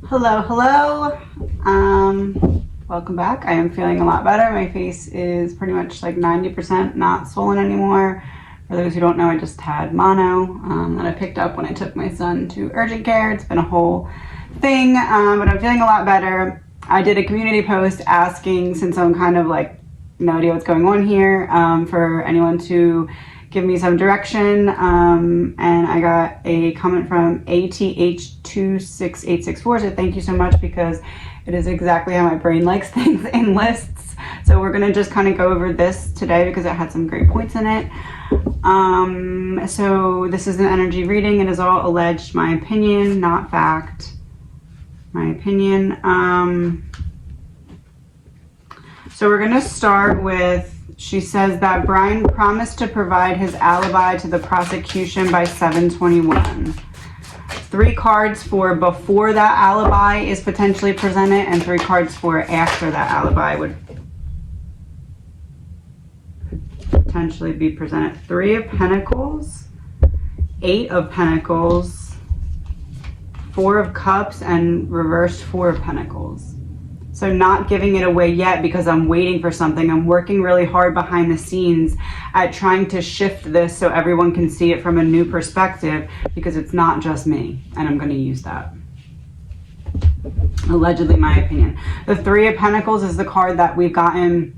Hello. Welcome back. I am feeling a lot better. My face is pretty much like 90% not swollen anymore. For those who don't know, I just had mono that I picked up when I took my son to urgent care. It's been a whole thing, but I'm feeling a lot better. I did a community post asking, since I'm kind of like no idea what's going on here, for anyone to give me some direction, and I got a comment from ATH26864, so thank you so much, because it is exactly how my brain likes things in lists. So we're gonna just kind of go over this today because it had some great points in it. So this is an energy reading. It is all alleged, my opinion, not fact. My opinion. So we're gonna start with, she says that Brian promised to provide his alibi to the prosecution by 7/21. 3 cards for before that alibi is potentially presented, and 3 cards for after that alibi would potentially be presented. 3 of Pentacles, 8 of Pentacles, 4 of Cups, and reversed 4 of Pentacles. So not giving it away yet because I'm waiting for something. I'm working really hard behind the scenes at trying to shift this so everyone can see it from a new perspective, because it's not just me, and I'm going to use that. Allegedly, my opinion. The 3 of Pentacles is the card that we've gotten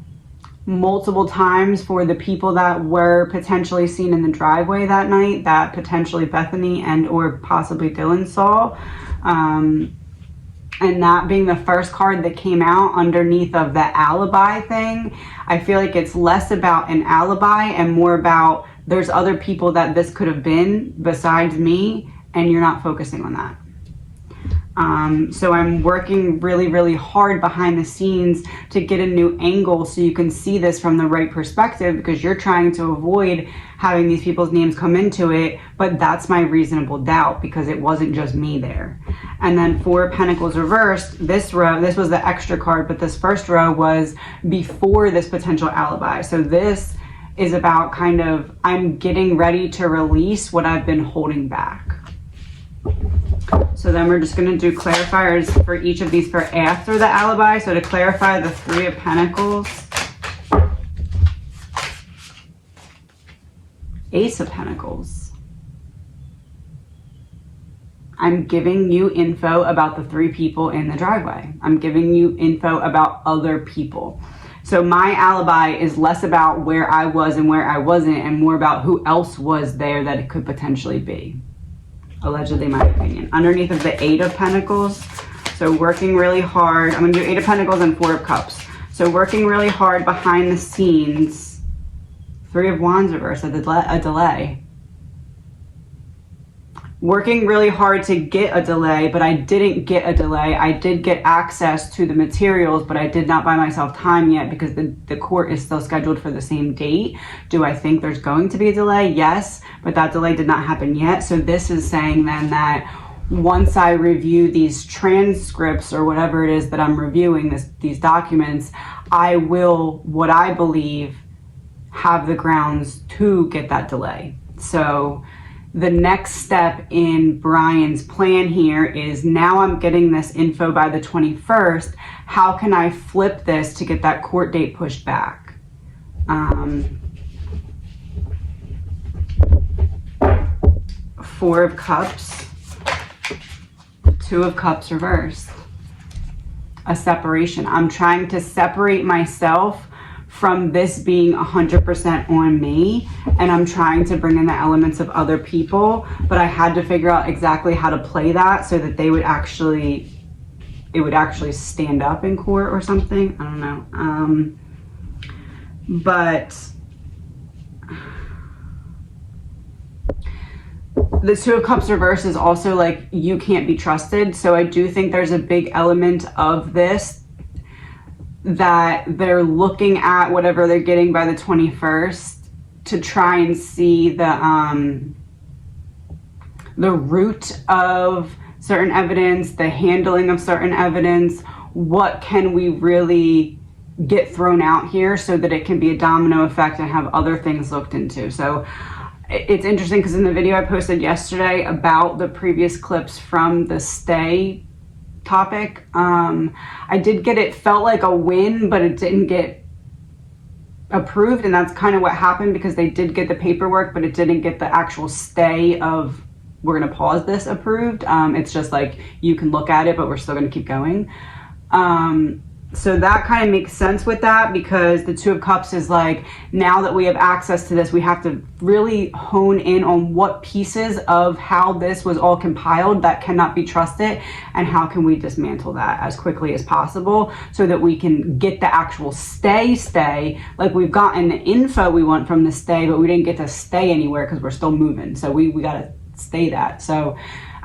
multiple times for the people that were potentially seen in the driveway that night, that potentially Bethany and or possibly Dylan saw. And that being the first card that came out underneath of the alibi thing, I feel like it's less about an alibi and more about there's other people that this could have been besides me, and you're not focusing on that. So I'm working really hard behind the scenes to get a new angle so you can see this from the right perspective, because you're trying to avoid having these people's names come into it. But that's my reasonable doubt, because it wasn't just me there. And then 4 Pentacles reversed, this row, this was the extra card, but this first row was before this potential alibi. So this is about kind of, I'm getting ready to release what I've been holding back. So then we're just going to do clarifiers for each of these for after the alibi. So to clarify, the 3 of Pentacles, Ace of Pentacles. I'm giving you info about the 3 people in the driveway. I'm giving you info about other people. So my alibi is less about where I was and where I wasn't, and more about who else was there that it could potentially be. Allegedly, my opinion. Underneath of the 8 of Pentacles, so working really hard. I'm going to do 8 of Pentacles and 4 of Cups. So working really hard behind the scenes. 3 of Wands reverse, a delay. Working really hard to get a delay, but I didn't get a delay. I did get access to the materials, but I did not buy myself time yet because the court is still scheduled for the same date. Do I think there's going to be a delay? Yes, but that delay did not happen yet. So this is saying then that once I review these transcripts or whatever it is that I'm reviewing, these documents, I will, what I believe, have the grounds to get that delay. So the next step in Brian's plan here is, now I'm getting this info by the 21st. How can I flip this to get that court date pushed back? 4 of Cups, 2 of Cups reversed. A separation. I'm trying to separate myself from this being 100% on me, and I'm trying to bring in the elements of other people, but I had to figure out exactly how to play that so that they would actually, it would actually stand up in court or something. I don't know. But the 2 of Cups reverse is also like, you can't be trusted. So I do think there's a big element of this that they're looking at whatever they're getting by the 21st to try and see the root of certain evidence, the handling of certain evidence. What can we really get thrown out here so that it can be a domino effect and have other things looked into? So it's interesting because in the video I posted yesterday about the previous clips from the stay topic. I did get, it felt like a win, but it didn't get approved, and that's kind of what happened, because they did get the paperwork, but it didn't get the actual stay of, we're going to pause this, approved. It's just like, you can look at it, but we're still going to keep going. So that kind of makes sense with that, because the Two of Cups is like, now that we have access to this, we have to really hone in on what pieces of how this was all compiled that cannot be trusted, and how can we dismantle that as quickly as possible so that we can get the actual stay. Like, we've gotten the info we want from the stay, but we didn't get to stay anywhere because we're still moving. So we got to stay that. So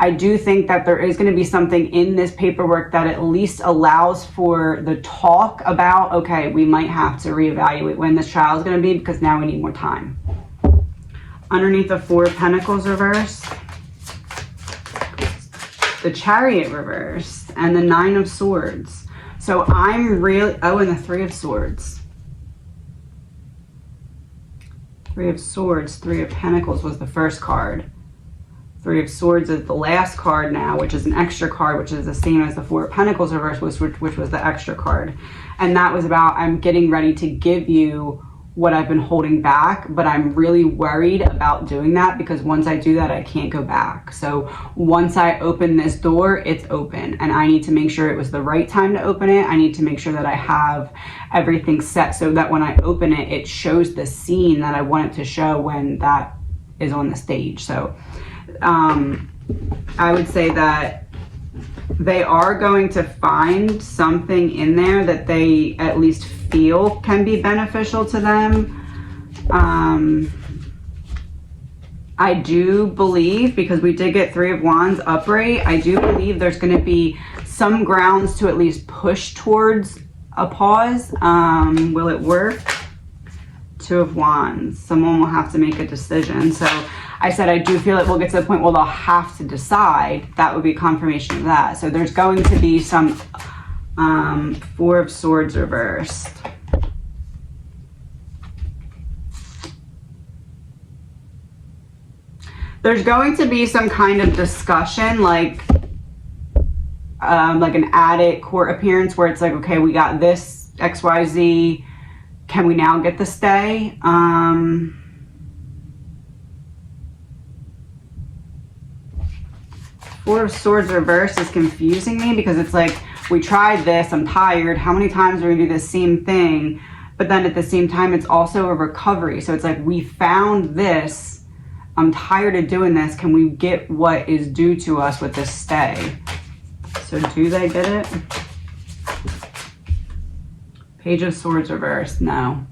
I do think that there is going to be something in this paperwork that at least allows for the talk about, okay, we might have to reevaluate when this trial is going to be, because now we need more time. Underneath the Four of Pentacles reversed, the Chariot reversed, and the Nine of Swords. So I'm really, oh, and the Three of Swords. Three of Swords, Three of Pentacles was the first card. Three of Swords is the last card now, which is an extra card, which is the same as the Four of Pentacles reverse, which was the extra card. And that was about, I'm getting ready to give you what I've been holding back, but I'm really worried about doing that, because once I do that, I can't go back. So once I open this door, it's open, and I need to make sure it was the right time to open it. I need to make sure that I have everything set so that when I open it, it shows the scene that I want it to show when that is on the stage. So I would say that they are going to find something in there that they at least feel can be beneficial to them. I do believe, because we did get Three of Wands upright, I do believe there's going to be some grounds to at least push towards a pause. Will it work? Two of Wands. Someone will have to make a decision. So I said I do feel it will get to the point where they'll have to decide. That would be confirmation of that. So there's going to be some Four of Swords reversed. There's going to be some kind of discussion, like an added court appearance where it's like, okay, we got this XYZ. Can we now get the stay? Four of Swords reverse is confusing me, because it's like, we tried this, I'm tired, how many times are we gonna do the same thing? But then at the same time, it's also a recovery. So it's like, we found this, I'm tired of doing this, can we get what is due to us with this stay? So do they get it? Page of Swords reversed, no.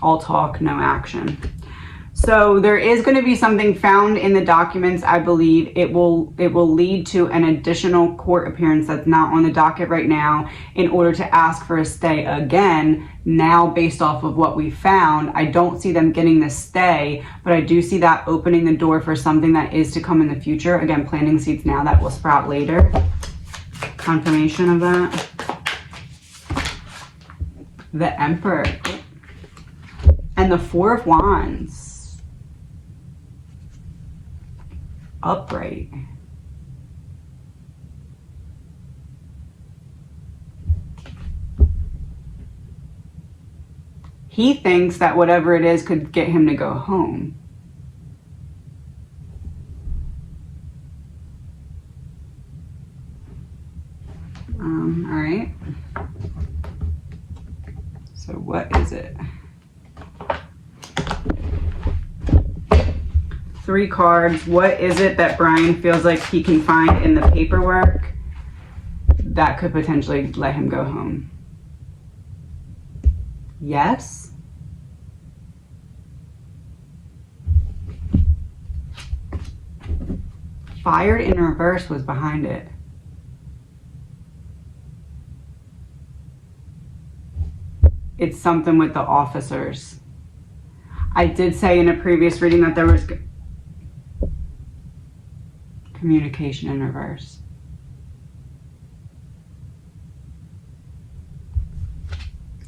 All talk, no action. So there is going to be something found in the documents. I believe it will lead to an additional court appearance that's not on the docket right now, in order to ask for a stay again. Now, based off of what we found, I don't see them getting the stay, but I do see that opening the door for something that is to come in the future. Again, planting seeds now that will sprout later. Confirmation of that. The Emperor and the Four of Wands. Upright. He thinks that whatever it is could get him to go home. All right. So what is it? Three cards. What is it that Brian feels like he can find in the paperwork that could potentially let him go home? Yes. Fired in reverse was behind it. It's something with the officers. I did say in a previous reading that there was communication in reverse.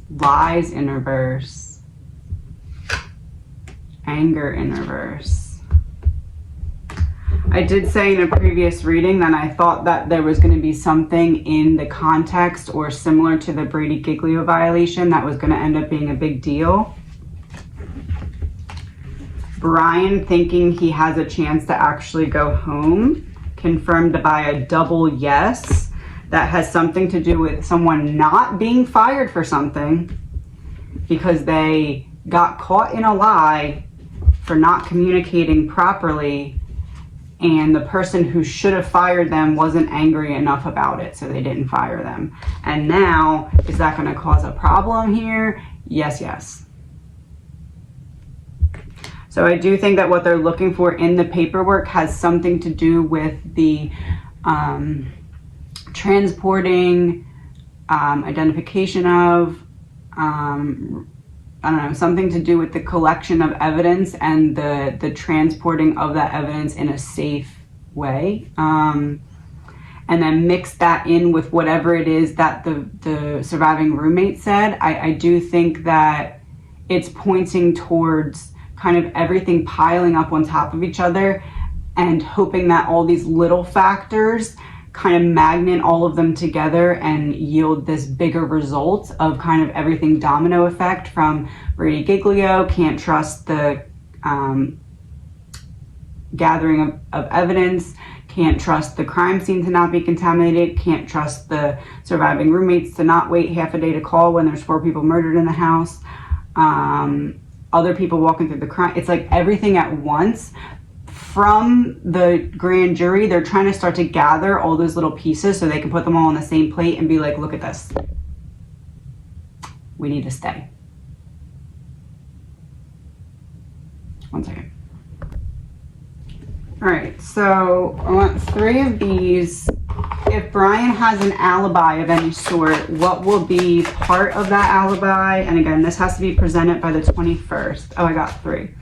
Lies in reverse. Anger in reverse. I did say in a previous reading that I thought that there was going to be something in the context or similar to the Brady Giglio violation that was going to end up being a big deal. Brian thinking he has a chance to actually go home, confirmed by a double yes. That has something to do with someone not being fired for something because they got caught in a lie for not communicating properly, and the person who should have fired them wasn't angry enough about it, so they didn't fire them. And now, is that going to cause a problem here? Yes, yes. So I do think that what they're looking for in the paperwork has something to do with the transporting, identification of, I don't know, something to do with the collection of evidence and the transporting of that evidence in a safe way. And then mix that in with whatever it is that the surviving roommate said. I do think that it's pointing towards kind of everything piling up on top of each other and hoping that all these little factors kind of magnet all of them together and yield this bigger result of kind of everything domino effect from Brady Giglio, can't trust the gathering of evidence, can't trust the crime scene to not be contaminated, can't trust the surviving roommates to not wait half a day to call when there's 4 people murdered in the house, other people walking through the crime. It's like everything at once. From the grand jury, they're trying to start to gather all those little pieces so they can put them all on the same plate and be like, look at this. We need to stay. One second. All right, so I want 3 of these. If Brian has an alibi of any sort, what will be part of that alibi? And again, this has to be presented by the 21st. Oh, I got 3.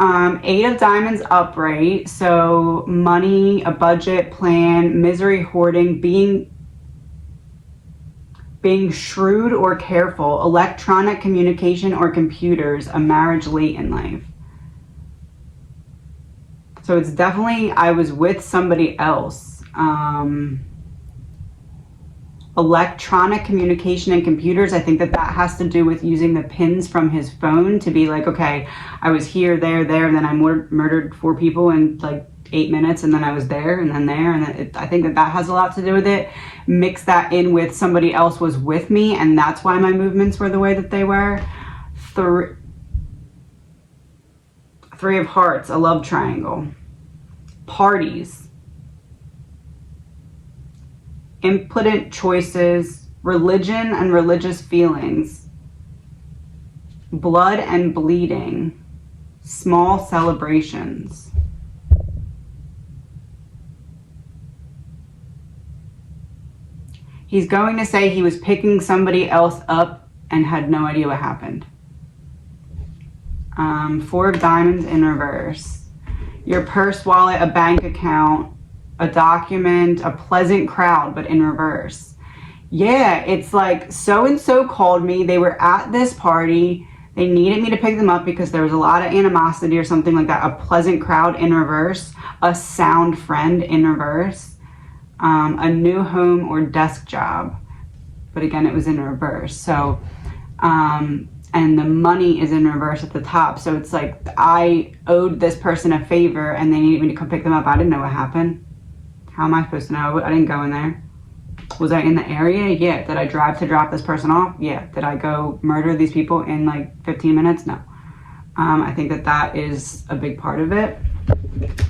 8 of diamonds upright, so money, a budget plan, misery hoarding, being shrewd or careful, electronic communication or computers, a marriage late in life. So it's definitely, I was with somebody else. Electronic communication and computers, I think that has to do with using the pins from his phone to be like, okay, I was here, there, and then I murdered 4 people in like 8 minutes, and then I was there, and then there, and I think that has a lot to do with it. Mix that in with somebody else was with me, and that's why my movements were the way that they were. 3 of hearts, a love triangle. Parties. Impotent choices, religion and religious feelings, blood and bleeding, small celebrations. He's going to say he was picking somebody else up and had no idea what happened. 4 of diamonds in reverse. Your purse, wallet, a bank account, a document, a pleasant crowd, but in reverse. Yeah, it's like so-and-so called me. They were at this party. They needed me to pick them up because there was a lot of animosity or something like that. A pleasant crowd in reverse. A sound friend in reverse. A new home or desk job. But again, it was in reverse. So, and the money is in reverse at the top. So it's like I owed this person a favor and they needed me to come pick them up. I didn't know what happened. How am I supposed to know? I didn't go in there. Was I in the area? Yeah. Did I drive to drop this person off? Yeah. Did I go murder these people in like 15 minutes? No. I think that is a big part of it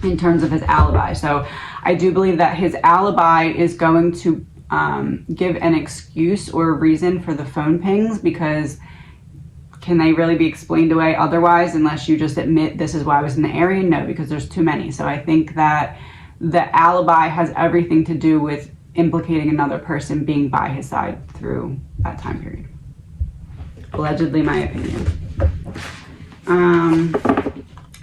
in terms of his alibi. So I do believe that his alibi is going to give an excuse or a reason for the phone pings, because can they really be explained away otherwise unless you just admit this is why I was in the area? No, because there's too many. So I think that the alibi has everything to do with implicating another person being by his side through that time period. Allegedly, my opinion.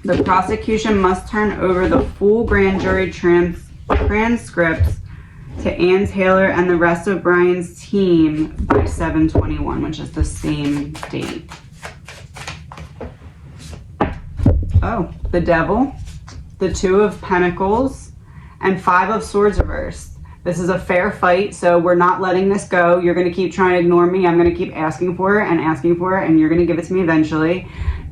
The prosecution must turn over the full grand jury transcripts to Ann Taylor and the rest of Brian's team by 7/21, which is the same date. Oh, the devil. the Two of Pentacles, and Five of Swords reversed. This is a fair fight, so we're not letting this go. You're going to keep trying to ignore me. I'm going to keep asking for it, and you're going to give it to me eventually.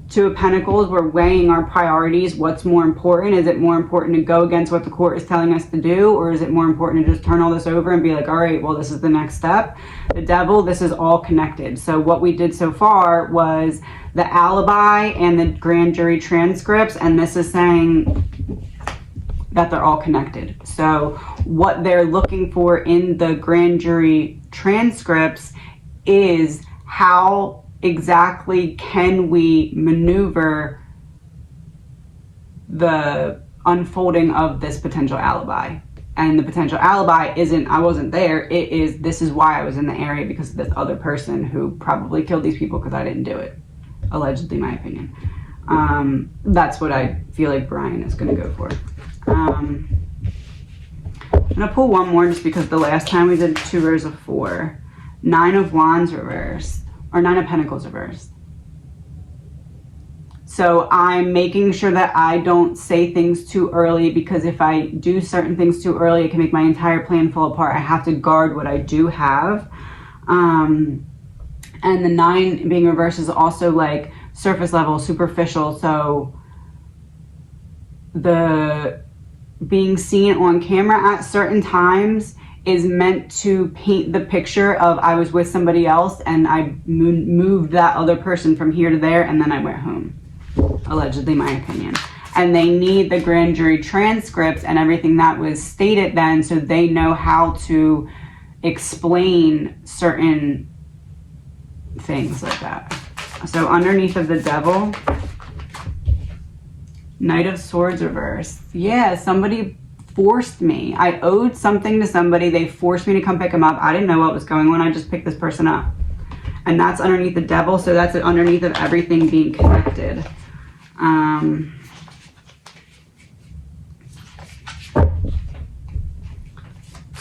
Two of Pentacles, we're weighing our priorities. What's more important? Is it more important to go against what the court is telling us to do, or is it more important to just turn all this over and be like, all right, well, this is the next step? The Devil, this is all connected. So what we did so far was the alibi and the grand jury transcripts, and this is saying that they're all connected. So what they're looking for in the grand jury transcripts is how exactly can we maneuver the unfolding of this potential alibi. And the potential alibi isn't I wasn't there, it is this is why I was in the area, because of this other person who probably killed these people because I didn't do it. Allegedly, my opinion. That's what I feel like Brian is going to go for. I'm going to pull one more just because the last time we did 2 rows of 4. 9 of Wands reversed, or 9 of Pentacles reversed. So I'm making sure that I don't say things too early, because if I do certain things too early, it can make my entire plan fall apart. I have to guard what I do have. And the 9 being reversed is also like surface level, superficial. So the being seen on camera at certain times is meant to paint the picture of I was with somebody else and I moved that other person from here to there and then I went home. Allegedly, my opinion. And they need the grand jury transcripts and everything that was stated then, so they know how to explain certain things like that. So underneath of the Devil, Knight of Swords reversed. Yeah, somebody forced me. I owed something to somebody. They forced me to come pick them up. I didn't know what was going on. I just picked this person up. And that's underneath the Devil, so that's underneath of everything being connected.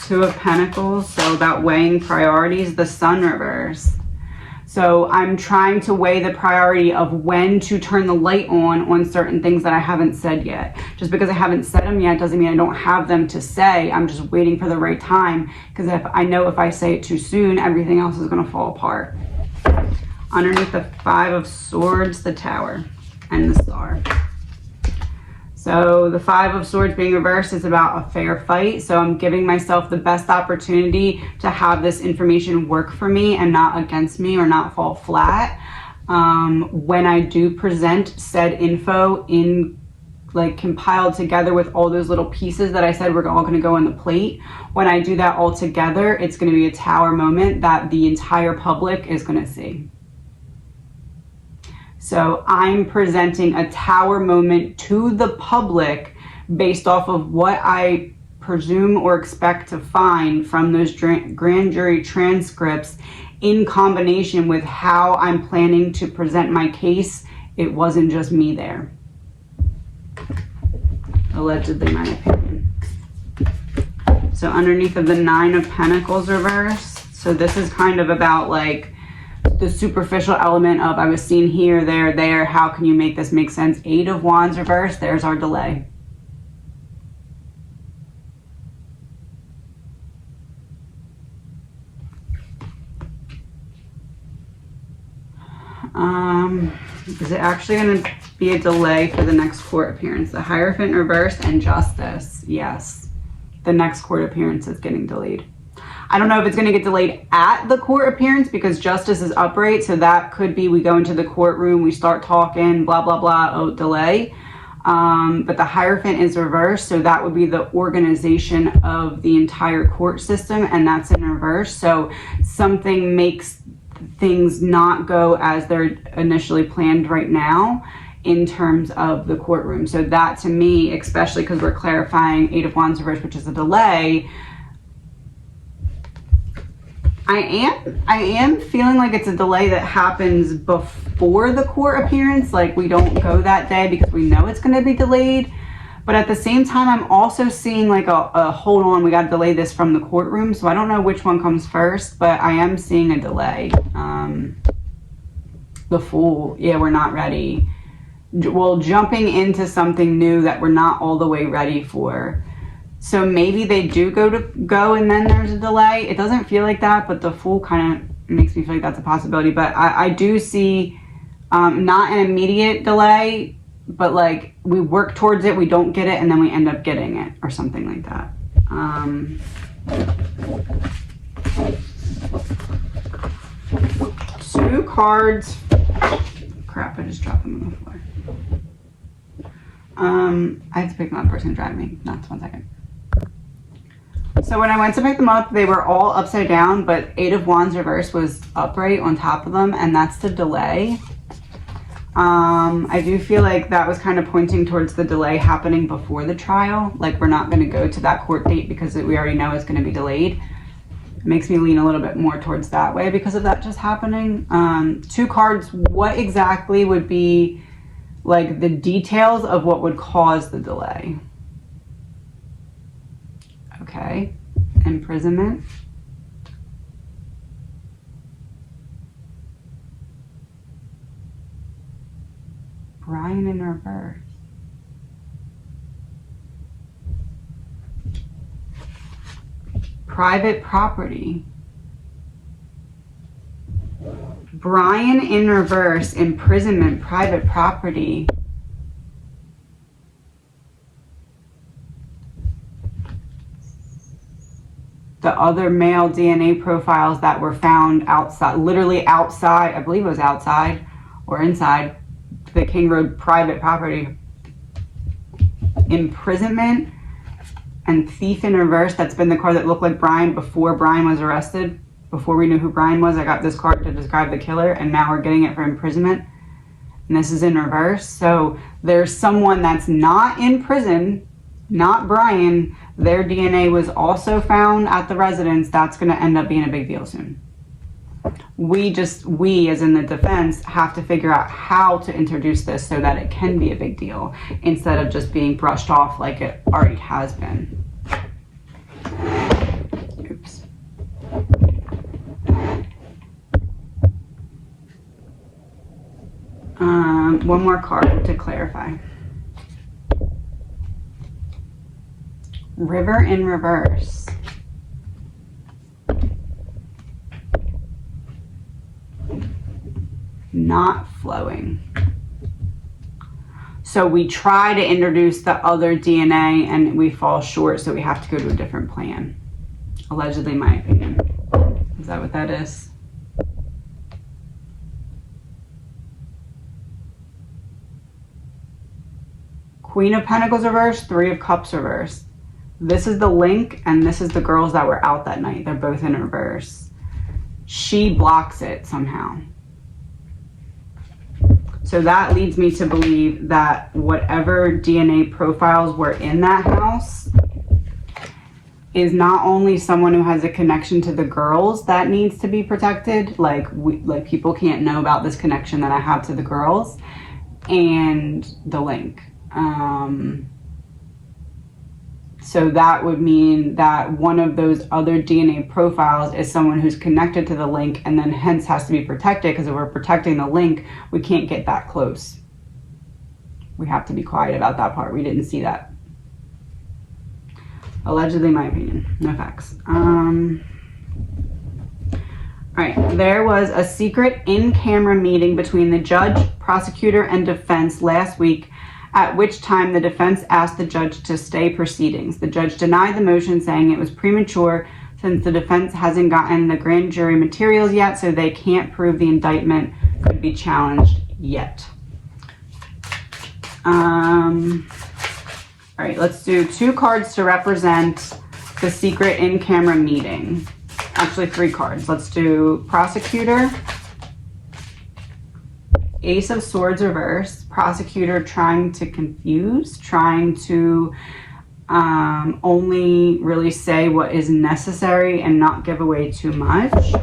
Two of Pentacles, so about weighing priorities, the Sun reverse. So I'm trying to weigh the priority of when to turn the light on certain things that I haven't said yet. Just because I haven't said them yet doesn't mean I don't have them to say. I'm just waiting for the right time, because if I know if I say it too soon, everything else is going to fall apart. Underneath the Five of Swords, the Tower and the Star. So the Five of Swords being reversed is about a fair fight. So I'm giving myself the best opportunity to have this information work for me and not against me or not fall flat. When I do present said info in like compiled together with all those little pieces that I said we're all going to go on the plate, when I do that all together, it's going to be a tower moment that the entire public is going to see. So I'm presenting a tower moment to the public based off of what I presume or expect to find from those grand jury transcripts, in combination with how I'm planning to present my case. It wasn't just me there. Allegedly, my opinion. So underneath of the Nine of Pentacles reversed. So this is kind of about like the superficial element of I was seen here, there, how can you make this make sense? Eight of Wands reversed, there's our delay. Is it actually going to be a delay for the next court appearance? The Hierophant reversed and Justice. Yes, the next court appearance is getting delayed. I don't know if it's going to get delayed at the court appearance because Justice is upright. So that could be we go into the courtroom, we start talking, blah, blah, blah, oh, delay. But the Hierophant is reversed. So that would be the organization of the entire court system. And that's in reverse. So something makes things not go as they're initially planned right now in terms of the courtroom. So that to me, especially because we're clarifying Eight of Wands reversed, which is a delay, I am feeling like it's a delay that happens before the court appearance. Like we don't go that day because we know it's going to be delayed. But at the same time, I'm also seeing like a hold on, we got to delay this from the courtroom. So I don't know which one comes first, but I am seeing a delay. The Fool, yeah, we're not ready. well, jumping into something new that we're not all the way ready for. So maybe they do go and then there's a delay. It doesn't feel like that, but the Fool kind of makes me feel like that's a possibility. But I do see not an immediate delay, but like we work towards it, we don't get it, and then we end up getting it or something like that. 2 cards. Crap, I just dropped them on the floor. I have to pick them up. Person driving me. Not 1 second. So when I went to pick them up, they were all upside down, but 8 of Wands reverse was upright on top of them, and that's the delay. I do feel like that was kind of pointing towards the delay happening before the trial. Like we're not going to go to that court date because we already know it's going to be delayed. It makes me lean a little bit more towards that way because of that just happening. 2 cards, what exactly would be like the details of what would cause the delay? Okay, imprisonment. Brian in reverse. Private property. Brian in reverse, imprisonment, private property. The other male DNA profiles that were found outside, literally outside, I believe it was outside or inside the King Road private property. Imprisonment and thief in reverse. That's been the card that looked like Brian before Brian was arrested. Before we knew who Brian was, I got this card to describe the killer, and now we're getting it for imprisonment. And this is in reverse. So there's someone that's not in prison, not Brian. Their DNA was also found at the residence. That's going to end up being a big deal soon. We as in the defense, have to figure out how to introduce this so that it can be a big deal instead of just being brushed off like it already has been. Oops. One more card to clarify. River in reverse. Not flowing. So we try to introduce the other DNA and we fall short, so we have to go to a different plan. Allegedly, in my opinion. Is that what that is? Queen of Pentacles reverse, 3 of Cups reverse. This is the link, and this is the girls that were out that night. They're both in reverse. She blocks it somehow. So that leads me to believe that whatever DNA profiles were in that house is not only someone who has a connection to the girls that needs to be protected. Like people can't know about this connection that I have to the girls, and the link. So that would mean that one of those other DNA profiles is someone who's connected to the link and then hence has to be protected, because if we're protecting the link, we can't get that close. We have to be quiet about that part. We didn't see that. Allegedly, my opinion. No facts. All right, there was a secret in-camera meeting between the judge, prosecutor, and defense last week, at which time the defense asked the judge to stay proceedings. The judge denied the motion, saying it was premature since the defense hasn't gotten the grand jury materials yet, so they can't prove the indictment could be challenged yet. All right, let's do 2 cards to represent the secret in-camera meeting. Actually, 3 cards. Let's do prosecutor, Ace of Swords reverse, prosecutor trying to confuse, trying to only really say what is necessary and not give away too much.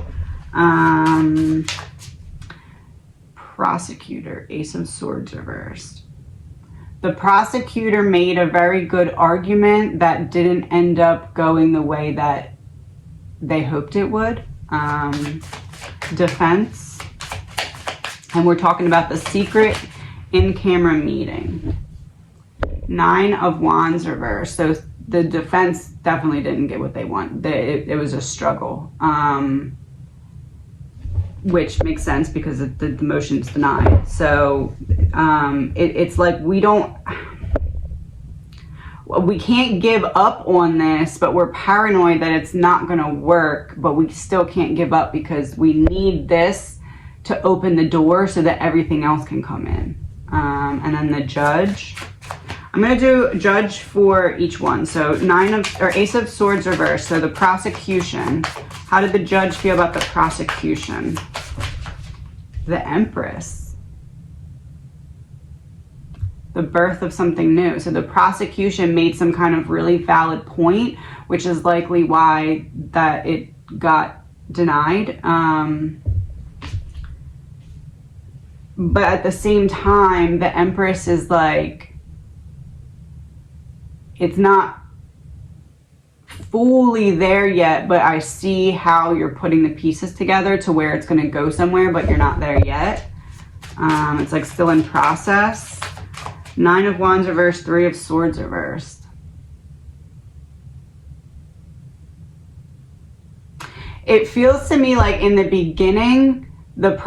Prosecutor, Ace of Swords reversed. The prosecutor made a very good argument that didn't end up going the way that they hoped it would. Defense. And we're talking about the secret in-camera meeting. 9 of Wands reversed. So the defense definitely didn't get what they want. It was a struggle, which makes sense because the motion's denied. So it's like we can't give up on this, but we're paranoid that it's not going to work, but we still can't give up because we need this to open the door so that everything else can come in. And then the judge. I'm going to do judge for each one. So Ace of Swords reversed. So the prosecution. How did the judge feel about the prosecution? The Empress. The birth of something new. So the prosecution made some kind of really valid point, which is likely why that it got denied. But at the same time, the Empress is like, it's not fully there yet, but I see how you're putting the pieces together to where it's going to go somewhere, but you're not there yet. It's like still in process. 9 of Wands reversed, 3 of Swords reversed. It feels to me like in the beginning, like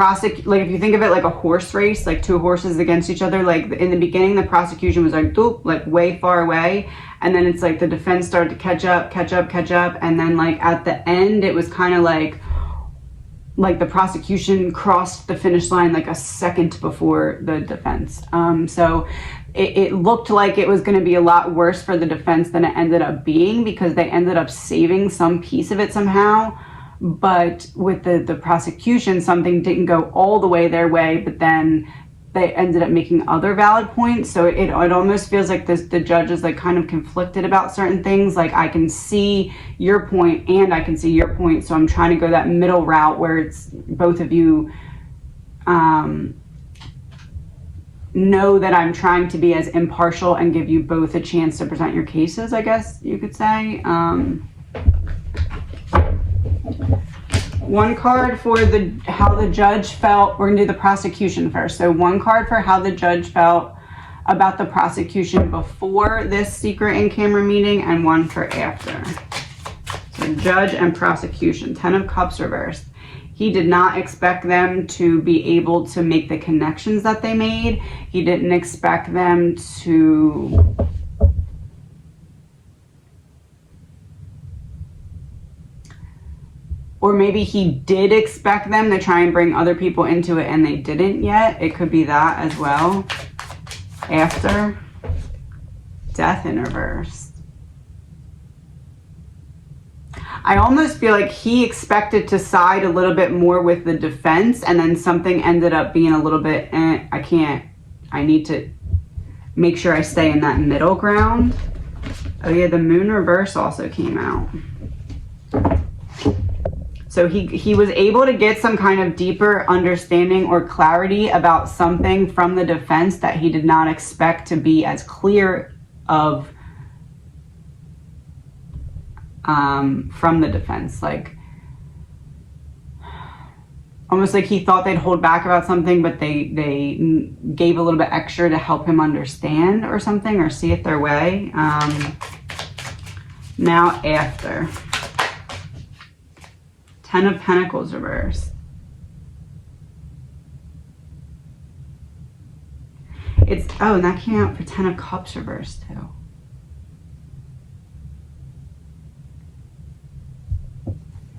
if you think of it like a horse race, like 2 horses against each other, like in the beginning the prosecution was like doop, like way far away, and then it's like the defense started to catch up, and then like at the end it was kind of like the prosecution crossed the finish line like a second before the defense. So it looked like it was going to be a lot worse for the defense than it ended up being, because they ended up saving some piece of it somehow. But with the prosecution, something didn't go all the way their way, but then they ended up making other valid points. So it almost feels like the judge is like kind of conflicted about certain things. Like, I can see your point and I can see your point. So I'm trying to go that middle route where it's both of you know that I'm trying to be as impartial and give you both a chance to present your cases, I guess you could say. One card for how the judge felt. We're gonna do the prosecution first. So one card for how the judge felt about the prosecution before this secret in-camera meeting, and one for after. So judge and prosecution. 10 of Cups reversed. He did not expect them to be able to make the connections that they made. He didn't expect them to or maybe he did expect them to try and bring other people into it and they didn't yet. It could be that as well. After. Death in reverse. I almost feel like he expected to side a little bit more with the defense, and then something ended up being a little bit, I need to make sure I stay in that middle ground. Oh yeah, the Moon reverse also came out. So he was able to get some kind of deeper understanding or clarity about something from the defense that he did not expect to be as clear of from the defense. Like, almost like he thought they'd hold back about something, but they gave a little bit extra to help him understand or something, or see it their way. Now after. 10 of Pentacles reversed. Oh, and that came out for 10 of Cups reversed too.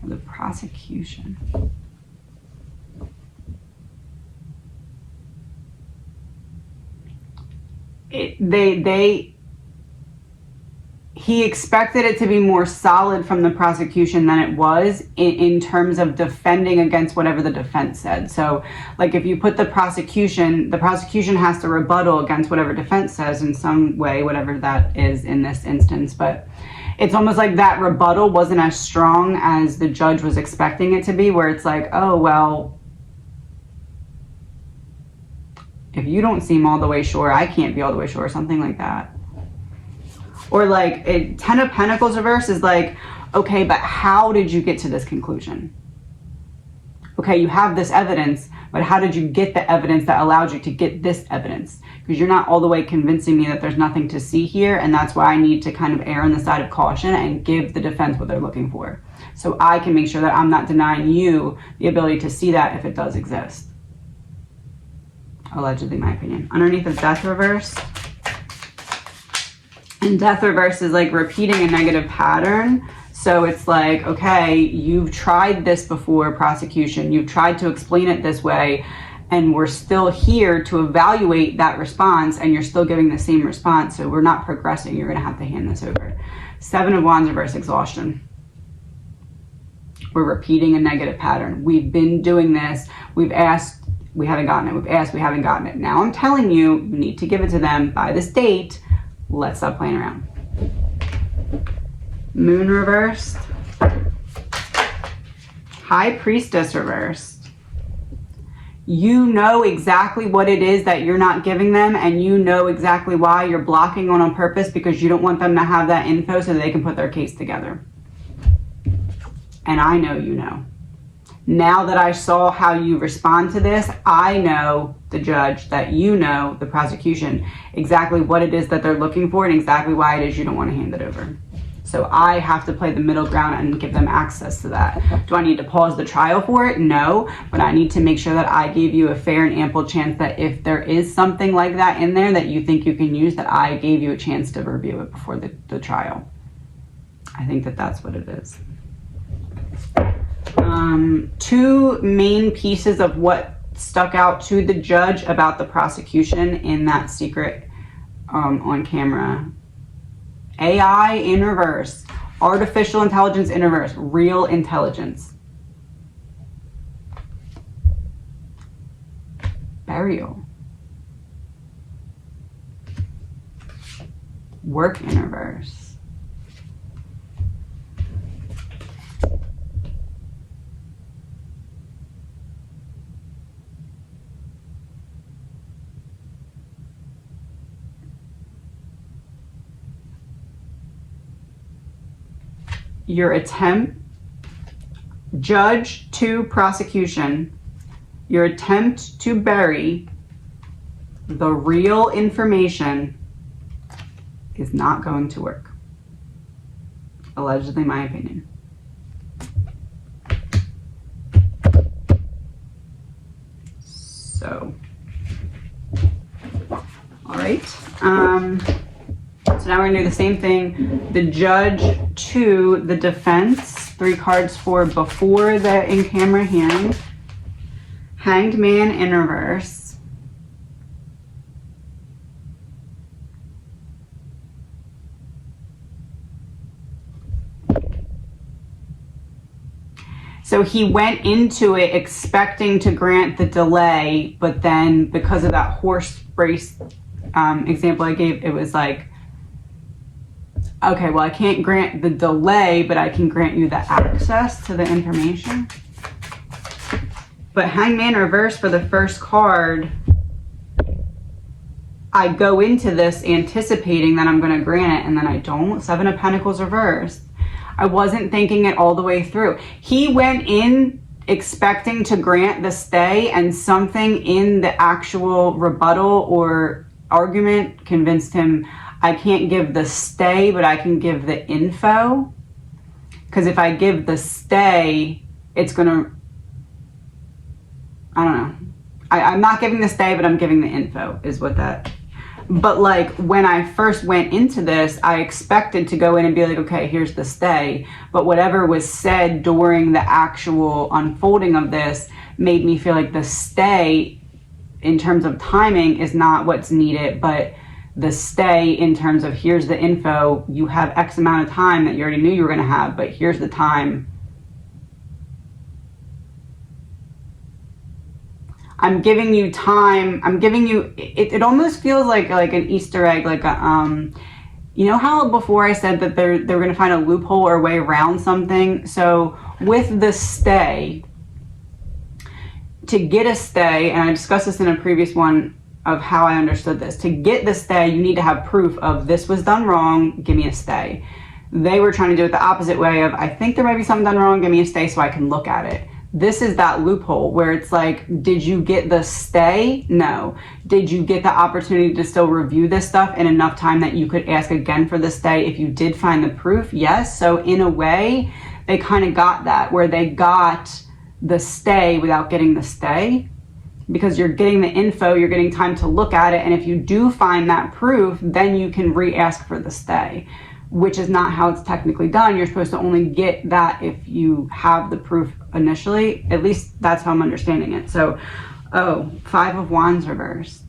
The prosecution. He expected it to be more solid from the prosecution than it was in terms of defending against whatever the defense said. So, like, if you put the prosecution has to rebuttal against whatever defense says in some way, whatever that is in this instance. But it's almost like that rebuttal wasn't as strong as the judge was expecting it to be, where it's like, oh, well, if you don't seem all the way sure, I can't be all the way sure, or something like that. Or like 10 of Pentacles reverse is like, okay, but how did you get to this conclusion? okay, you have this evidence, but how did you get the evidence that allowed you to get this evidence? Because you're not all the way convincing me that there's nothing to see here, and that's why I need to kind of err on the side of caution and give the defense what they're looking for. So I can make sure that I'm not denying you the ability to see that if it does exist. Allegedly, my opinion. Underneath is death reverse. And death reverse is like repeating a negative pattern. So it's like, okay, you've tried this before, prosecution. You've tried to explain it this way, and we're still here to evaluate that response, and you're still giving the same response. So we're not progressing. You're going to have to hand this over. Seven of Wands reverse, exhaustion. We're repeating a negative pattern. We've been doing this. We've asked, we haven't gotten it. We've asked, we haven't gotten it. Now I'm telling you, you need to give it to them by this date. Let's stop playing around. Moon reversed. High Priestess reversed. You know exactly what it is that you're not giving them, and you know exactly why you're blocking on purpose, because you don't want them to have that info so they can put their case together. And I know you know. Now that I saw how you respond to this, I know, the judge, that you know, the prosecution, exactly what it is that they're looking for and exactly why it is you don't want to hand it over. So I have to play the middle ground and give them access to that. Do I need to pause the trial for it? No, but I need to make sure that I gave you a fair and ample chance that if there is something like that in there that you think you can use, that I gave you a chance to review it before the trial. I think that that's what it is. Two main pieces of what stuck out to the judge about the prosecution in that secret on camera. AI in reverse, artificial intelligence in reverse, real intelligence. Burial. Work in reverse. Your attempt, judge to prosecution, your attempt to bury the real information is not going to work. Allegedly, my opinion. So, all right. So now we're gonna do the same thing. The judge to the defense, 3 cards for before the in-camera hearing. Hanged Man in reverse. So he went into it expecting to grant the delay, but then because of that horse race example I gave, it was like, okay, well, I can't grant the delay, but I can grant you the access to the information. But Hangman reverse for the first card, I go into this anticipating that I'm going to grant it, and then I don't. 7 of Pentacles reversed. I wasn't thinking it all the way through. He went in expecting to grant the stay, and something in the actual rebuttal or argument convinced him, I can't give the stay, but I can give the info. Because if I give the stay, it's going to, I don't know. I'm not giving the stay, but I'm giving the info is what that. But like when I first went into this, I expected to go in and be like, okay, here's the stay. But whatever was said during the actual unfolding of this made me feel like the stay in terms of timing is not what's needed, but the stay in terms of here's the info, you have X amount of time that you already knew you were going to have, but here's the time. I'm giving you time. I'm giving you, it almost feels like an Easter egg, like a, you know how before I said that they're going to find a loophole or a way around something? So with the stay, to get a stay, and I discussed this in a previous one, of how I understood this. To get the stay, you need to have proof of this was done wrong, give me a stay. They were trying to do it the opposite way of, I think there might be something done wrong, give me a stay so I can look at it. This is that loophole where it's like, did you get the stay? No. Did you get the opportunity to still review this stuff in enough time that you could ask again for the stay if you did find the proof? Yes. So in a way, they kind of got that, where they got the stay without getting the stay, because you're getting the info, you're getting time to look at it, and if you do find that proof, then you can re-ask for the stay, which is not how it's technically done. You're supposed to only get that if you have the proof initially. At least that's how I'm understanding it. So, oh, 5 of Wands reversed.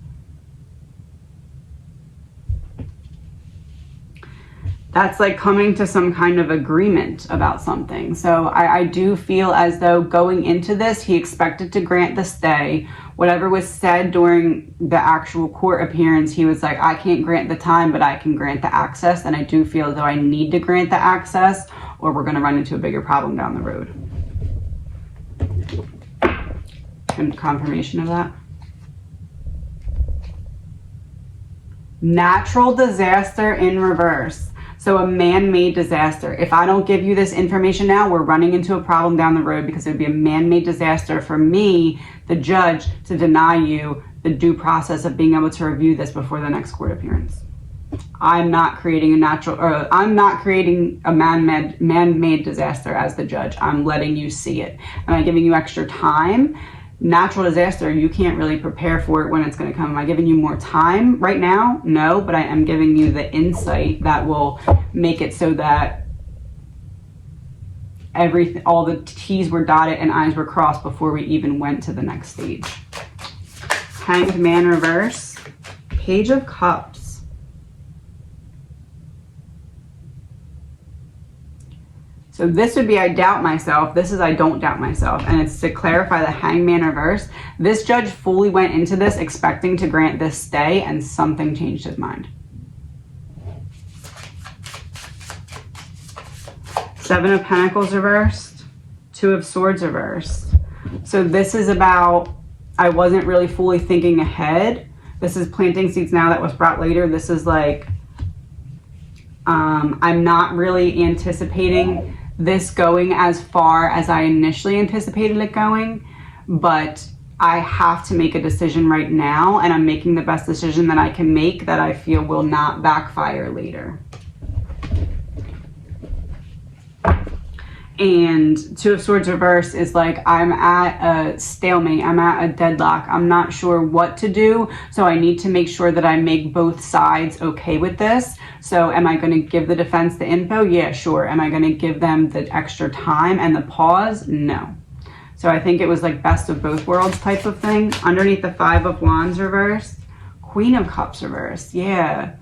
That's like coming to some kind of agreement about something. So I do feel as though going into this, he expected to grant the stay. Whatever was said during the actual court appearance, he was like, I can't grant the time, but I can grant the access. And I do feel as though I need to grant the access, or we're going to run into a bigger problem down the road. And confirmation of that. Natural disaster in reverse. So a man-made disaster. If I don't give you this information now, we're running into a problem down the road, because it would be a man-made disaster for me, the judge, to deny you the due process of being able to review this before the next court appearance. I'm not creating a natural, or I'm not creating a man-made disaster as the judge. I'm letting you see it. Am I giving you extra time? Natural disaster, you can't really prepare for it when it's going to come. Am I giving you more time right now? No, but I am giving you the insight that will make it so that all the T's were dotted and I's were crossed before we even went to the next stage. Hanged Man reverse. Page of Cups. So this would be I doubt myself. This is I don't doubt myself. And it's to clarify the Hanged Man reverse. This judge fully went into this expecting to grant this stay, and something changed his mind. 7 of Pentacles reversed. 2 of Swords reversed. So this is about, I wasn't really fully thinking ahead. This is planting seeds now that was brought later. This is like, I'm not really anticipating this going as far as I initially anticipated it going, but I have to make a decision right now, and I'm making the best decision that I can make that I feel will not backfire later. And 2 of Swords reverse is like, I'm at a stalemate, I'm at a deadlock, I'm not sure what to do, so I need to make sure that I make both sides okay with this. So am I going to give the defense the info? Yeah, sure. Am I going to give them the extra time and the pause? No. So I think it was like best of both worlds type of thing. Underneath the 5 of Wands reversed, Queen of Cups reversed. Yeah.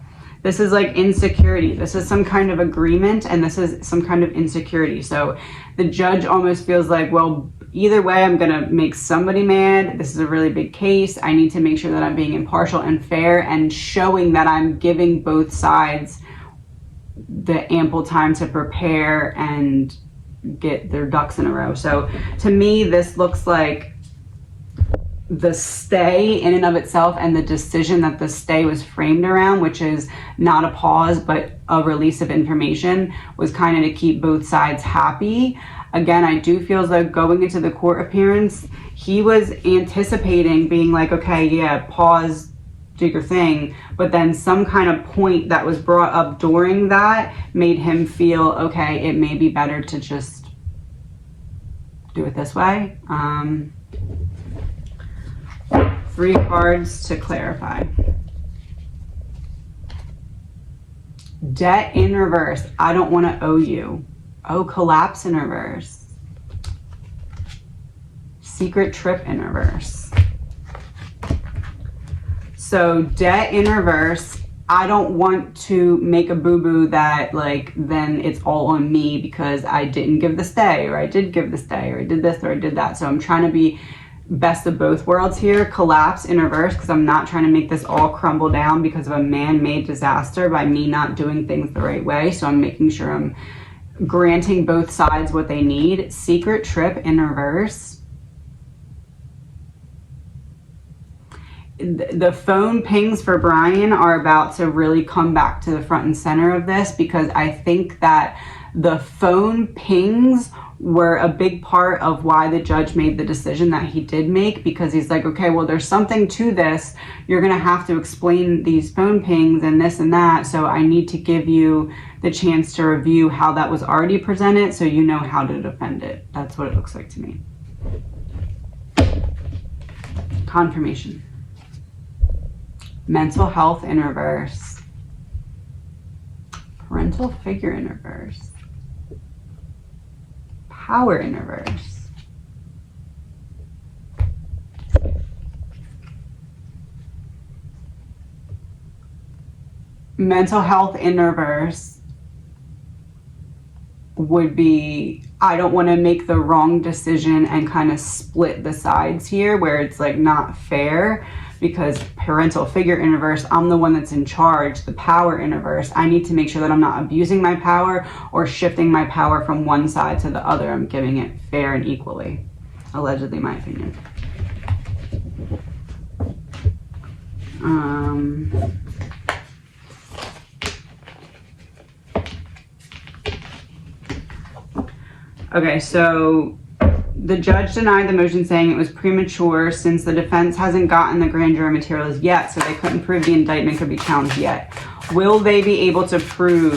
This is like insecurity. This is some kind of agreement, and this is some kind of insecurity. So the judge almost feels like, well, either way, I'm going to make somebody mad. This is a really big case. I need to make sure that I'm being impartial and fair and showing that I'm giving both sides the ample time to prepare and get their ducks in a row. So to me, this looks like the stay in and of itself, and the decision that the stay was framed around, which is not a pause but a release of information, was kind of to keep both sides happy. Again, I do feel as though going into the court appearance, he was anticipating being like, okay, yeah, pause, do your thing, but then some kind of point that was brought up during that made him feel, okay, it may be better to just do it this way. 3 cards to clarify. Debt in reverse. I don't want to owe you. Oh, collapse in reverse. Secret trip in reverse. So debt in reverse. I don't want to make a boo-boo that like then it's all on me because I didn't give the stay, or I did give the stay, or I did this, or I did that. So I'm trying to be best of both worlds here. Collapse in reverse, because I'm not trying to make this all crumble down because of a man-made disaster by me not doing things the right way. So I'm making sure I'm granting both sides what they need. Secret trip in reverse. The phone pings for Brian are about to really come back to the front and center of this, because I think that the phone pings were a big part of why the judge made the decision that he did make, because he's like, okay, well, there's something to this. You're going to have to explain these phone pings and this and that. So I need to give you the chance to review how that was already presented so you know how to defend it. That's what it looks like to me. Confirmation. Mental health in reverse. Parental figure in reverse. Power in reverse. Mental health in reverse would be, I don't want to make the wrong decision and kind of split the sides here where it's like not fair, because parental figure in reverse, I'm the one that's in charge. The power in reverse, I need to make sure that I'm not abusing my power or shifting my power from one side to the other. I'm giving it fair and equally. Allegedly, my opinion. Okay, so the judge denied the motion, saying it was premature since the defense hasn't gotten the grand jury materials yet, so they couldn't prove the indictment could be challenged yet. Will they be able to prove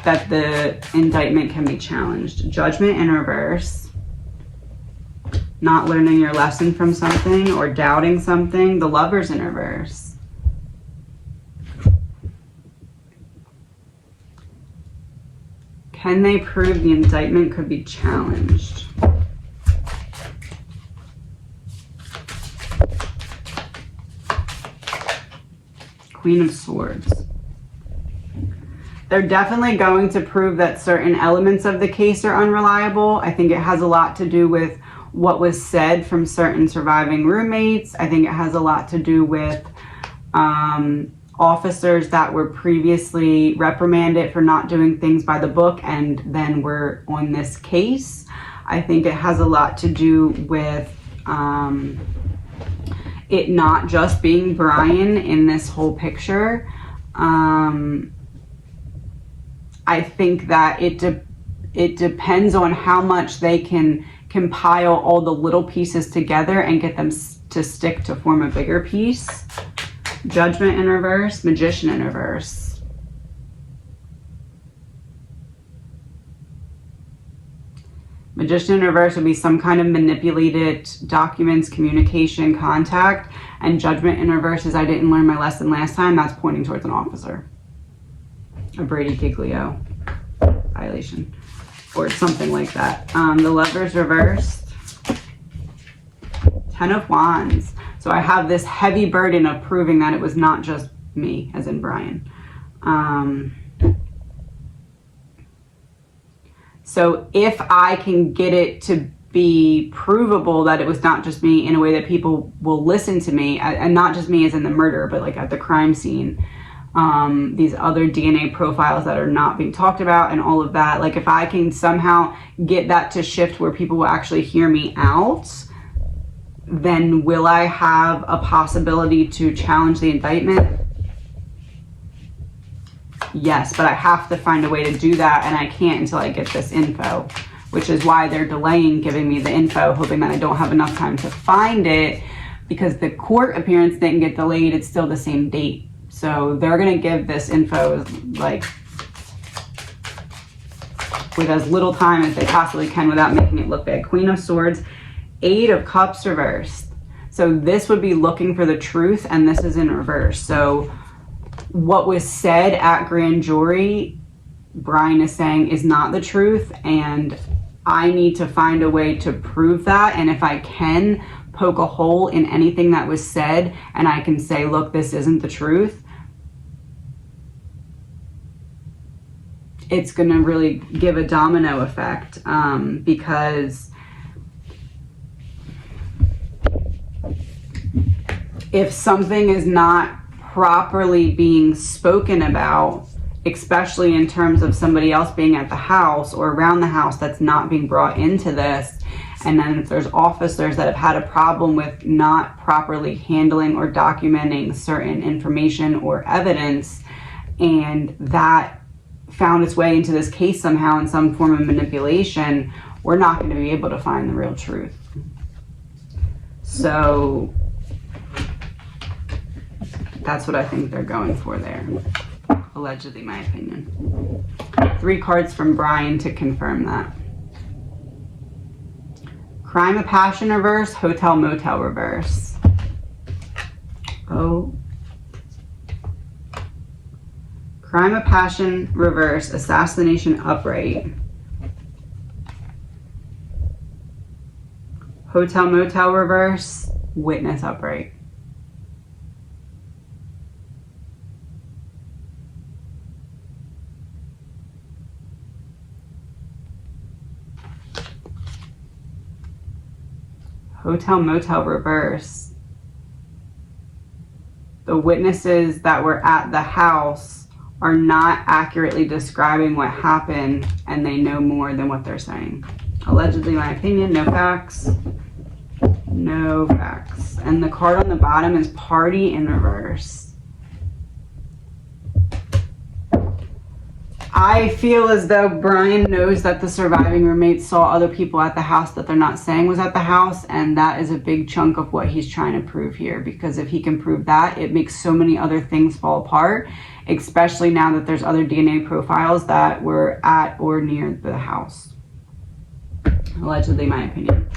that the indictment can be challenged? Judgment in reverse. Not learning your lesson from something or doubting something. The Lovers in reverse. Can they prove the indictment could be challenged? Queen of Swords. They're definitely going to prove that certain elements of the case are unreliable. I think it has a lot to do with what was said from certain surviving roommates. I think it has a lot to do with officers that were previously reprimanded for not doing things by the book and then were on this case. I think it has a lot to do with it not just being Brian in this whole picture. I think that it depends on how much they can compile all the little pieces together and get them to stick to form a bigger piece. Judgment in reverse, Magician in reverse. Magician in reverse would be some kind of manipulated documents, communication, contact. And Judgment in reverse is I didn't learn my lesson last time. That's pointing towards an officer. A Brady Giglio violation. Or something like that. The Lovers reversed. Ten of Wands. So I have this heavy burden of proving that it was not just me, as in Brian. So if I can get it to be provable that it was not just me in a way that people will listen to me, and not just me as in the murder, but like at the crime scene, these other DNA profiles that are not being talked about and all of that, like if I can somehow get that to shift where people will actually hear me out, then will I have a possibility to challenge the indictment? Yes, but I have to find a way to do that, and I can't until I get this info, which is why they're delaying giving me the info, hoping that I don't have enough time to find it, because the court appearance didn't get delayed. It's still the same date. So they're going to give this info like with as little time as they possibly can without making it look bad. Queen of Swords. Eight of Cups reversed. So this would be looking for the truth, and this is in reverse. So what was said at grand jury, Brian is saying, is not the truth, and I need to find a way to prove that. And if I can poke a hole in anything that was said, and I can say, look, this isn't the truth, it's going to really give a domino effect, because if something is not properly being spoken about, especially in terms of somebody else being at the house or around the house that's not being brought into this, and then if there's officers that have had a problem with not properly handling or documenting certain information or evidence, and that found its way into this case somehow in some form of manipulation, we're not going to be able to find the real truth. So that's what I think they're going for there. Allegedly, my opinion. 3 cards from Brian to confirm that. Crime of Passion reverse, Hotel Motel reverse. Oh. Crime of Passion reverse, Assassination upright. Hotel Motel reverse, Witness upright. Hotel Motel reverse. The witnesses that were at the house are not accurately describing what happened, and they know more than what they're saying. Allegedly, my opinion, no facts. No facts. And the card on the bottom is Party in reverse. I feel as though Brian knows that the surviving roommates saw other people at the house that they're not saying was at the house, and that is a big chunk of what he's trying to prove here, because if he can prove that, it makes so many other things fall apart, especially now that there's other DNA profiles that were at or near the house. Allegedly, my opinion.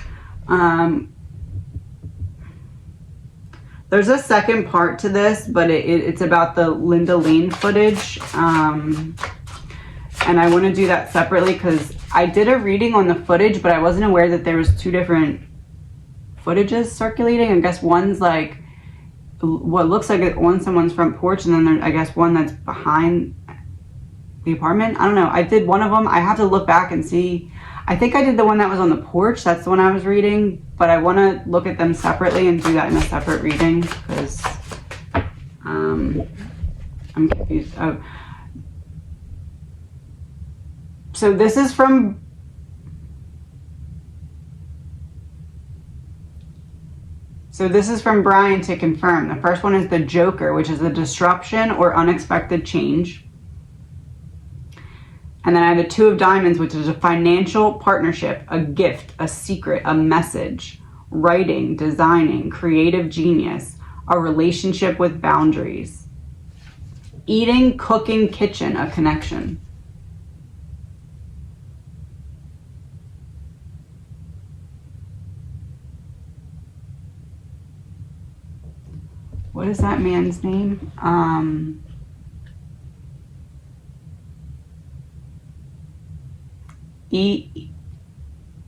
There's a second part to this, but it's about the Linda Lane footage. And I want to do that separately because I did a reading on the footage, but I wasn't aware that there was 2 different footages circulating. I guess one's like what looks like it on someone's front porch, and then there's, I guess, one that's behind the apartment. I don't know. I did one of them. I have to look back and see. I think I did the one that was on the porch. That's the one I was reading, but I want to look at them separately and do that in a separate reading because I'm confused. Oh. So this is from Brian to confirm. The first one is the Joker, which is a disruption or unexpected change. And then I have the 2 of Diamonds, which is a financial partnership, a gift, a secret, a message, writing, designing, creative genius, a relationship with boundaries, eating, cooking, kitchen, a connection. What is that man's name?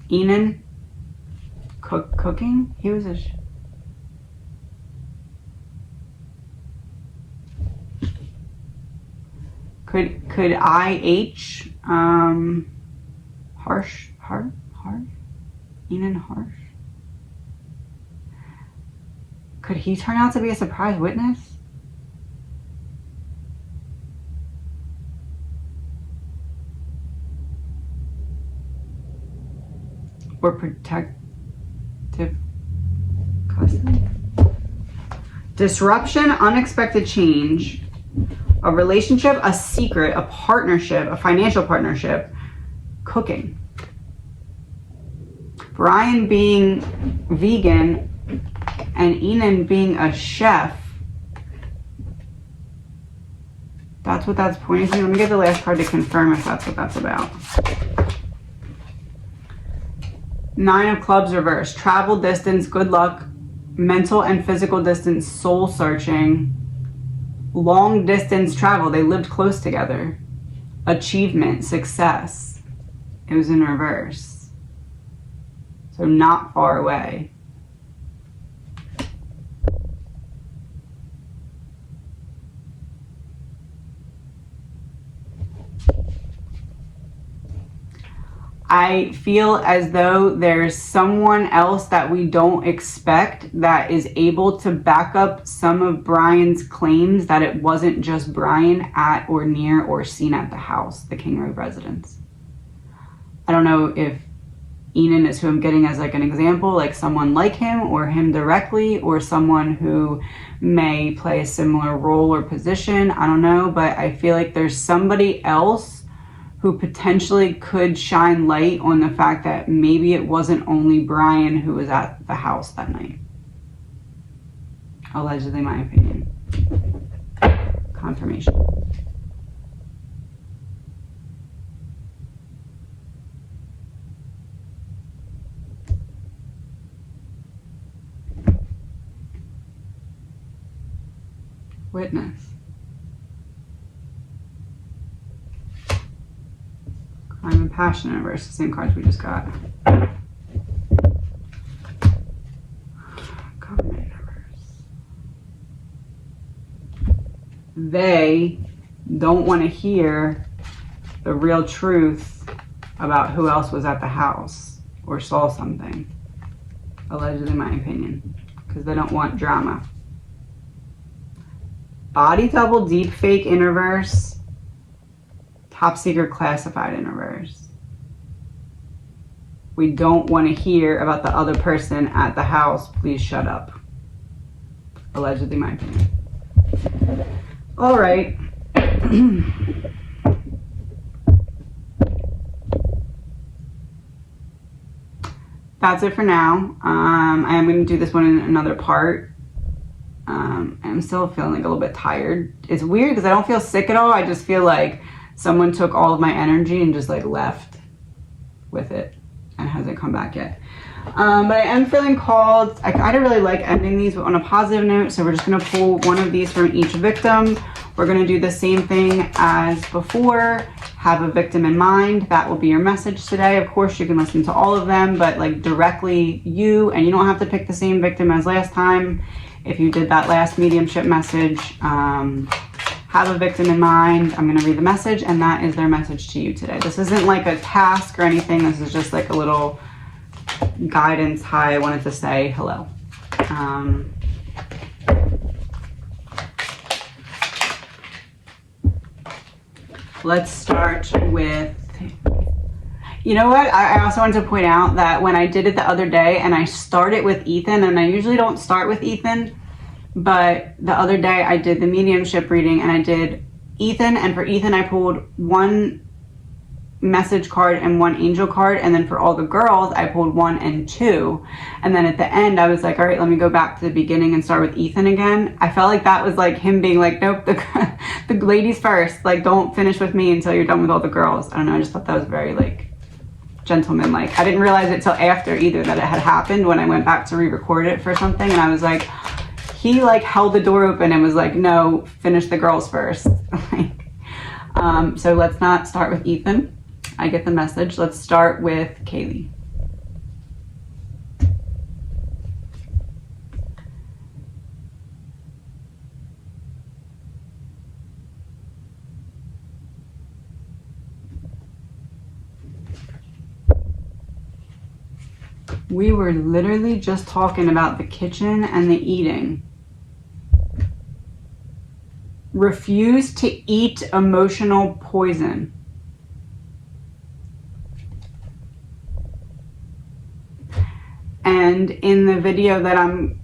Enan? Cooking? He was a... Could I-H, Harsh? Enan Harsh? Could he turn out to be a surprise witness? Or protective custody? Disruption, unexpected change, a relationship, a secret, a partnership, a financial partnership, cooking. Brian being vegan and Enan being a chef. That's what that's pointing to. Let me get the last card to confirm if that's what that's about. 9 of Clubs reverse. Travel, distance, good luck, mental and physical distance, soul searching, long distance travel. They lived close together. Achievement, success. It was in reverse. So not far away. I feel as though there's someone else that we don't expect that is able to back up some of Brian's claims that it wasn't just Brian at or near or seen at the house, the King Road residence. I don't know if Enan is who I'm getting as like an example, like someone like him or him directly, or someone who may play a similar role or position. I don't know, but I feel like there's somebody else who potentially could shine light on the fact that maybe it wasn't only Brian who was at the house that night. Allegedly, my opinion. Confirmation. Witness. Crime and passion in reverse, the same cards we just got. Government in reverse. They don't want to hear the real truth about who else was at the house or saw something. Allegedly, my opinion, because they don't want drama. Body double, deep fake in reverse. Top secret classified in reverse. We don't want to hear about the other person at the house. Please shut up. Allegedly, my opinion. All right. That's it for now. I am going to do this one in another part. I'm still feeling like a little bit tired. It's weird because I don't feel sick at all. I just feel like someone took all of my energy and just like left with it and hasn't come back yet. But I am feeling called. I really like ending these on a positive note, so we're just going to pull one of these from each victim. We're going to do the same thing as before. Have a victim in mind. That will be your message today. Of course, you can listen to all of them, but like directly you, and you don't have to pick the same victim as last time. If you did that last mediumship message, have a victim in mind. I'm going to read the message, and that is their message to you today. This isn't like a task or anything. This is just like a little guidance. Hi, I wanted to say hello. Let's start with, you know what? I also wanted to point out that when I did it the other day and I started with Ethan, and I usually don't start with Ethan, but the other day I did the mediumship reading and I did Ethan, and for Ethan I pulled one message card and one angel card, and then for all the girls I pulled 1 and 2, and then at the end I was like, all right, let me go back to the beginning and start with Ethan again. I felt like that was like him being like, nope, the ladies first, like don't finish with me until you're done with all the girls. I don't know, I just thought that was very like gentleman-like. I didn't realize it till after either that it had happened, when I went back to re-record it for something, and I was like, he like held the door open and was like, no, finish the girls first. So let's not start with Ethan. I get the message. Let's start with Kaylee. We were literally just talking about the kitchen and the eating. Refuse to eat emotional poison. And in the video that I don't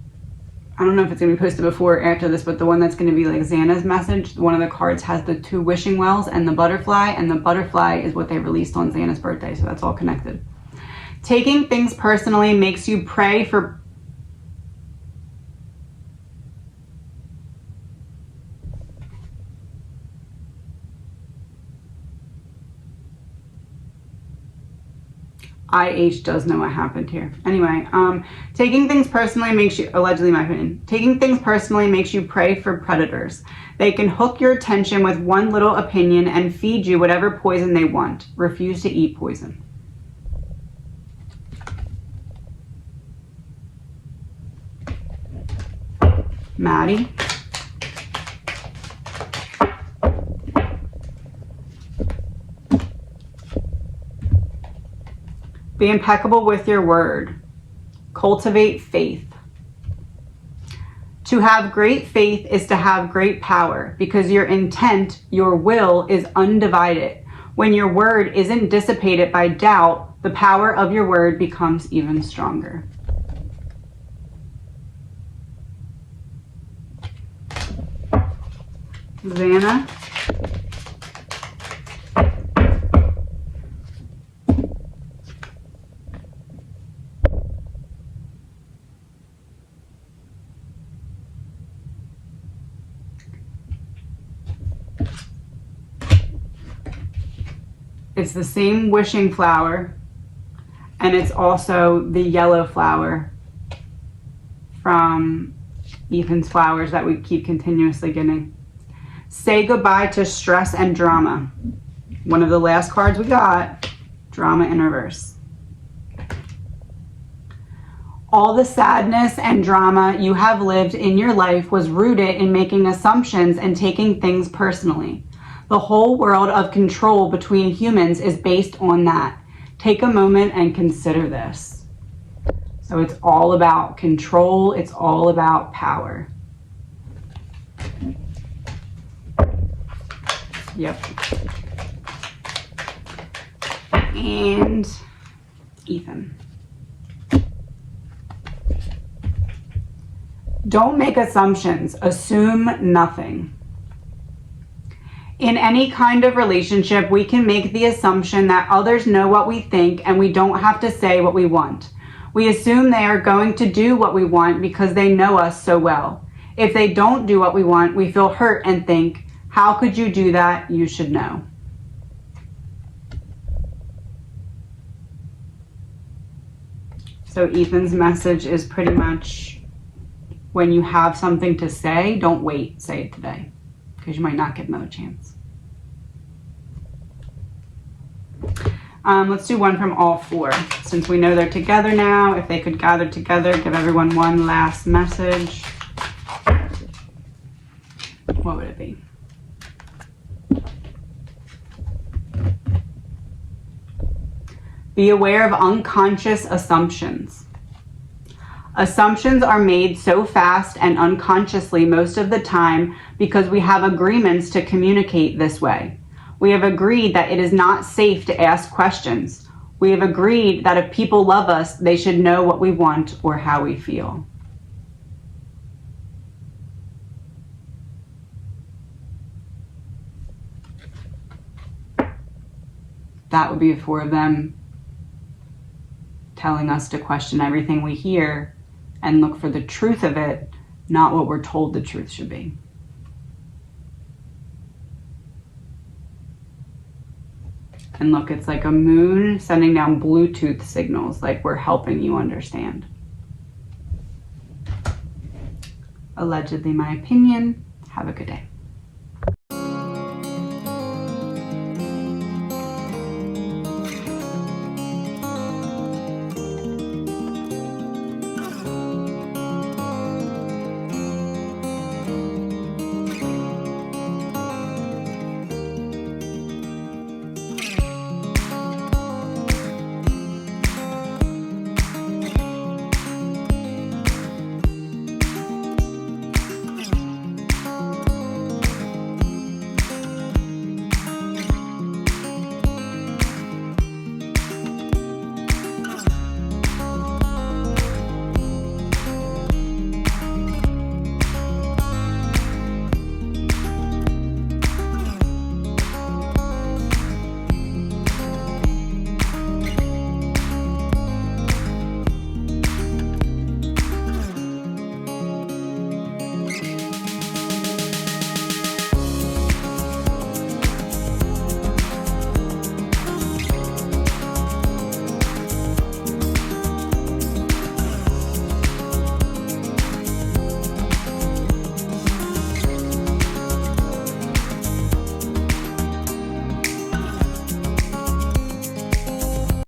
know if it's going to be posted before or after this, but the one that's going to be like Xana's message, one of the cards has the 2 wishing wells and the butterfly, and the butterfly is what they released on Xana's birthday, so that's all connected. Taking things personally makes you pray for... IH does know what happened here. Anyway, taking things personally makes you, allegedly my opinion, taking things personally makes you pray for predators. They can hook your attention with one little opinion and feed you whatever poison they want. Refuse to eat poison. Maddie. Be impeccable with your word. Cultivate faith. To have great faith is to have great power, because your intent, your will, is undivided. When your word isn't dissipated by doubt, the power of your word becomes even stronger. Xana. It's the same wishing flower, and it's also the yellow flower from Ethan's flowers that we keep continuously getting. Say goodbye to stress and drama. One of the last cards we got, drama in reverse. All the sadness and drama you have lived in your life was rooted in making assumptions and taking things personally. The whole world of control between humans is based on that. Take a moment and consider this. So it's all about control. It's all about power. Yep. And Ethan. Don't make assumptions. Assume nothing. In any kind of relationship, we can make the assumption that others know what we think and we don't have to say what we want. We assume they are going to do what we want because they know us so well. If they don't do what we want, we feel hurt and think, how could you do that? You should know. So Ethan's message is pretty much, when you have something to say, don't wait, say it today, because you might not get another chance. Let's do one from all four. Since we know they're together now, if they could gather together, give everyone one last message. What would it be? Be aware of unconscious assumptions. Assumptions are made so fast and unconsciously most of the time because we have agreements to communicate this way. We have agreed that it is not safe to ask questions. We have agreed that if people love us, they should know what we want or how we feel. That would be four of them telling us to question everything we hear and look for the truth of it, not what we're told the truth should be. And look, it's like a moon sending down Bluetooth signals, like we're helping you understand. Allegedly my opinion. Have a good day.